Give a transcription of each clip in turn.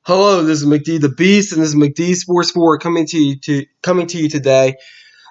Hello, this is McD the Beast, and this is McD Sports 4 coming to you today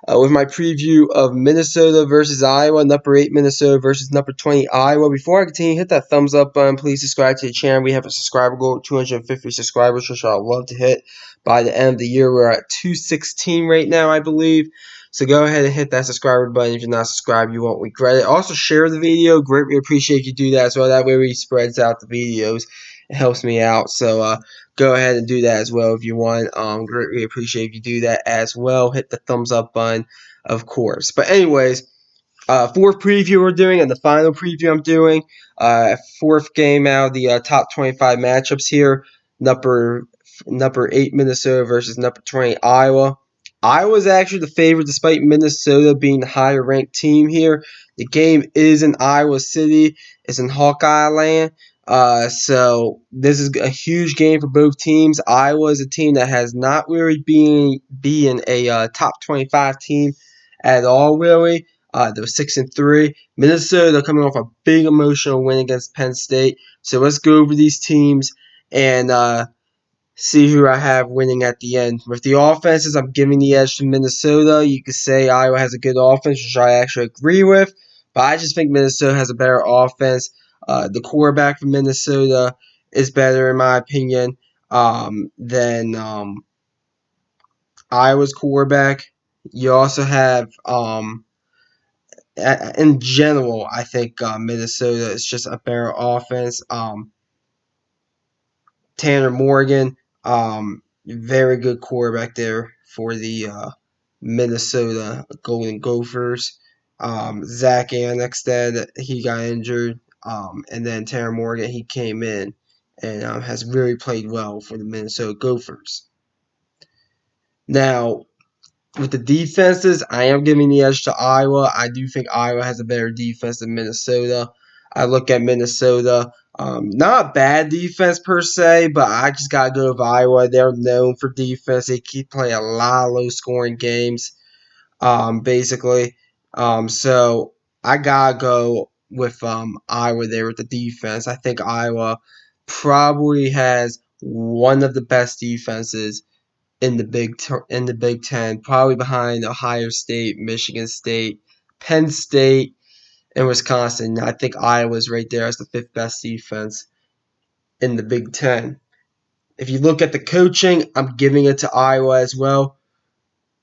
with my preview of Minnesota versus Iowa, number 8 Minnesota versus number 20 Iowa. Before I continue, hit that thumbs up button. Please subscribe to the channel. We have a subscriber goal of 250 subscribers, which I'd love to hit by the end of the year. We're at 216 right now, I believe. So go ahead and hit that subscriber button. If you're not subscribed, you won't regret it. Also, share the video. Greatly appreciate you do that as well. That way, we spreads out the videos. It helps me out. So go ahead and do that as well if you want. Greatly appreciate if you do that as well. Hit the thumbs up button, of course. But anyways, fourth preview we're doing and the final preview I'm doing. Fourth game out of the top 25 matchups here. Number 8 Minnesota versus number 20 Iowa. Iowa's actually the favorite despite Minnesota being the higher ranked team here. The game is in Iowa City. It's in Hawkeye Land. So this is a huge game for both teams. Iowa is a team that has not really been a top 25 team at all, really. They're 6-3. Minnesota coming off a big emotional win against Penn State. So let's go over these teams and see who I have winning at the end. With the offenses, I'm giving the edge to Minnesota. You could say Iowa has a good offense, which I actually agree with, but I just think Minnesota has a better offense. The quarterback for Minnesota is better, in my opinion, than Iowa's quarterback. You also have, in general, I think Minnesota is just a better offense. Tanner Morgan, very good quarterback there for the Minnesota Golden Gophers. Zach Annexstad, he got injured, and then Tanner Morgan, he came in and has really played well for the Minnesota Gophers. Now, with the defenses, I am giving the edge to Iowa. I do think Iowa has a better defense than Minnesota. I look at Minnesota, not bad defense per se, but I just got to go with Iowa. They're known for defense. They keep playing a lot of low-scoring games, basically. So I got to go with Iowa there with the defense. I think Iowa probably has one of the best defenses in the Big Ten, probably behind Ohio State, Michigan State, Penn State, and Wisconsin. I think Iowa's right there as the fifth best defense in the Big Ten. If you look at the coaching, I'm giving it to Iowa as well.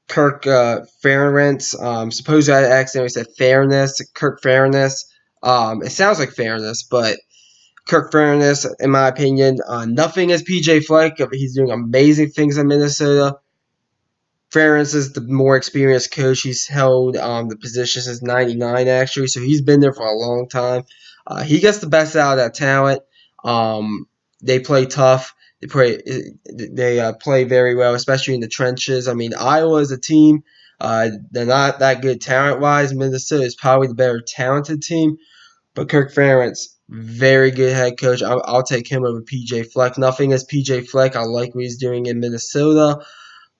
Kirk Ferentz, suppose I accidentally said fairness. Kirk Ferentz. It sounds like fairness, but Kirk Ferentz, in my opinion, nothing as PJ Fleck. He's doing amazing things in Minnesota. Ferentz is the more experienced coach. He's held the position since '99, actually, so he's been there for a long time. He gets the best out of that talent. They play tough. They play very well, especially in the trenches. I mean, Iowa is a team. They're not that good talent-wise. Minnesota is probably the better talented team. But Kirk Ferentz, very good head coach. I'll take him over PJ Fleck. Nothing as PJ Fleck. I like what he's doing in Minnesota,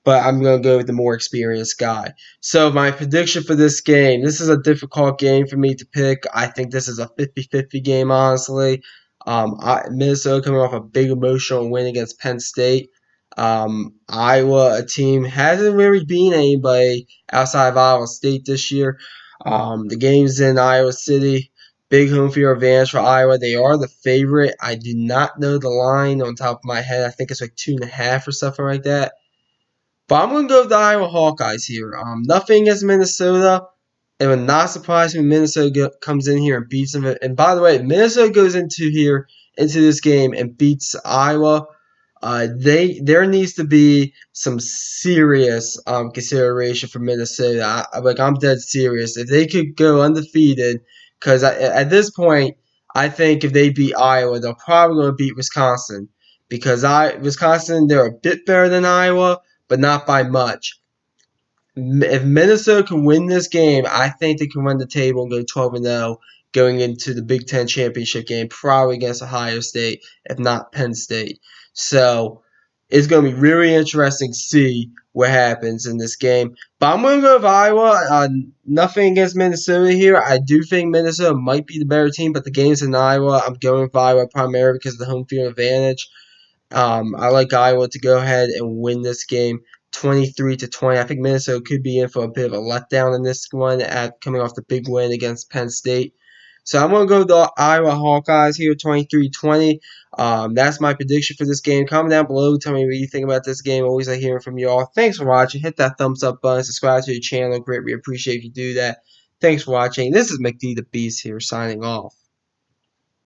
but I'm going to go with the more experienced guy. So my prediction for this game, this is a difficult game for me to pick. I think this is a 50-50 game, honestly. Minnesota coming off a big emotional win against Penn State. Iowa, a team, hasn't really beaten anybody outside of Iowa State this year. The game's in Iowa City. Big home field advantage for Iowa. They are the favorite. I do not know the line on top of my head. I think it's like 2.5 or something like that. But I'm going to go with the Iowa Hawkeyes here. Nothing against Minnesota. It would not surprise me when Minnesota comes in here and beats them. And by the way, if Minnesota goes into this game and beats Iowa, there needs to be some serious consideration for Minnesota. I'm dead serious. If they could go undefeated, because at this point, I think if they beat Iowa, they're probably going to beat Wisconsin, because Wisconsin, they're a bit better than Iowa, but not by much. If Minnesota can win this game, I think they can run the table and go 12-0 going into the Big Ten championship game, probably against Ohio State, if not Penn State. So it's going to be really interesting to see what happens in this game. But I'm going to go with Iowa. Nothing against Minnesota here. I do think Minnesota might be the better team, but the game's in Iowa. I'm going with Iowa primarily because of the home field advantage. I like Iowa to go ahead and win this game 23-20. I think Minnesota could be in for a bit of a letdown in this one at coming off the big win against Penn State. So I'm going to go with the Iowa Hawkeyes here 23-20. That's my prediction for this game. Comment down below. Tell me what you think about this game. Always like hearing from you all. Thanks for watching. Hit that thumbs up button. Subscribe to the channel. Greatly appreciate if you do that. Thanks for watching. This is McD the Beast here signing off.